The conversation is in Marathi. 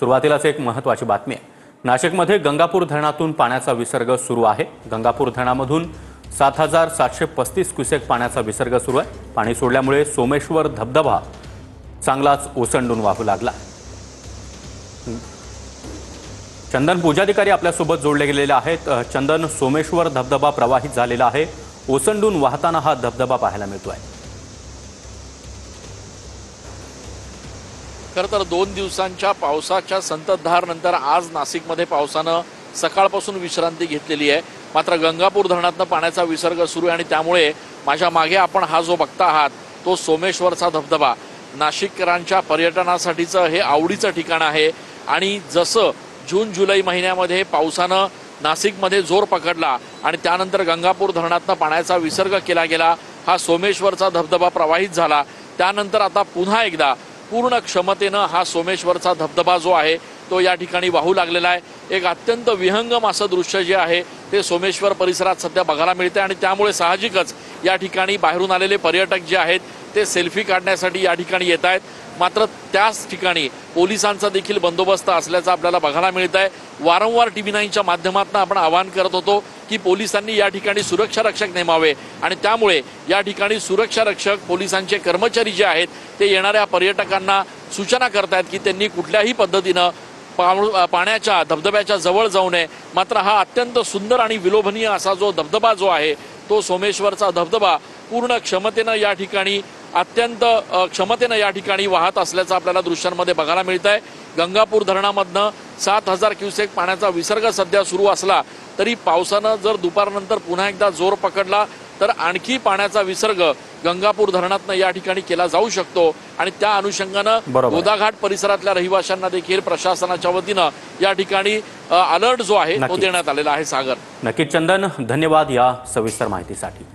सुरुवातीलाच एक महत्त्वाची बातमी आहे। नाशिकमध्ये गंगापूर धरणातून पाण्याचा विसर्ग सुरू आहे। गंगापूर धरणामधून 7735 क्युसेक पाण्याचा विसर्ग सुरू आहे। पाणी सोडल्यामुळे सोमेश्वर धबधबा चांगलाच ओसंडून वाहू लागला। चंदन पूजाधिकारी आपल्यासोबत जोडले गेलेले आहेत। चंदन, सोमेश्वर धबधबा प्रवाहित झालेला आहे, ओसंडून वाहताना हा धबधबा पाहायला मिळतोय। खरं तर 2 दिवसांच्या पावसाच्या संततधार नंतर आज नाशिकमध्ये पावसानं सकाळपासून विश्रांती घेतलेली आहे। मात्र गंगापूर धरणातून पाण्याचा विसर्ग सुरू आहे आणि त्यामुळे माझ्या मागे आपण हा जो बघता आहात तो सोमेश्वरचा धबधबा, नाशिककरांच्या पर्यटनासाठीचं हे आवडीचं ठिकाण आहे। आणि जसं जून जुलै महिन्यामध्ये पावसानं नाशिकमध्ये जोर पकडला आणि त्यानंतर गंगापूर धरणातून पाण्याचा विसर्ग केला गेला, हा सोमेश्वरचा धबधबा प्रवाहित झाला। त्यानंतर आता पुन्हा एकदा पूर्ण क्षमतेनं हा सोमेश्वरचा धबधबा जो आहे तो या ठिकाणी वाहू लागलेला आहे। एक अत्यंत विहंगम असं दृश्य जे आहे ते सोमेश्वर परिसरात सध्या बघायला मिळते आणि त्यामुळे साहजिकच या ठिकाणी बाहेरून आलेले पर्यटक जे आहेत ते सेल्फी काढण्यासाठी या ठिकाणी येत आहेत। मात्र त्याच ठिकाणी पोलिसांचा देखील बंदोबस्त असल्याचं आपल्याला बघायला मिळत आहे। वारंवार TV9च्या माध्यमातून आपण आवाहन करत होतो की पोलिसांनी या ठिकाणी सुरक्षा रक्षक नेमावे आणि त्यामुळे या ठिकाणी सुरक्षा रक्षक पोलिसांचे कर्मचारी जे आहेत ते येणाऱ्या पर्यटकांना सूचना करतायत की त्यांनी कुठल्याही पद्धतीनं पाण्याच्या धबधब्याच्या जवळ जाऊ नये। मात्र हा अत्यंत सुंदर आणि विलोभनीय असा जो धबधबा जो आहे तो सोमेश्वरचा धबधबा पूर्ण क्षमतेनं या ठिकाणी अत्यंत क्षमतेनं या ठिकाणी वाहत असल्याचं आपल्याला दृश्यांमध्ये बघायला मिळत आहे। गंगापूर धरणामधनं 7000 क्युसेक पाण्याचा विसर्ग सध्या सुरू असला तरी पावसानं जर दुपारनंतर पुन्हा एकदा जोर पकडला तर आणखी पाण्याचा विसर्ग गंगापूर धरणातनं या ठिकाणी केला जाऊ शकतो आणि त्या अनुषंगानं गोदाघाट परिसरातल्या रहिवाशांना देखील प्रशासनाच्या वतीनं या ठिकाणी अलर्ट जो आहे तो देण्यात आलेला आहे। सागर, नक्की चंदन, धन्यवाद या सविस्तर माहितीसाठी।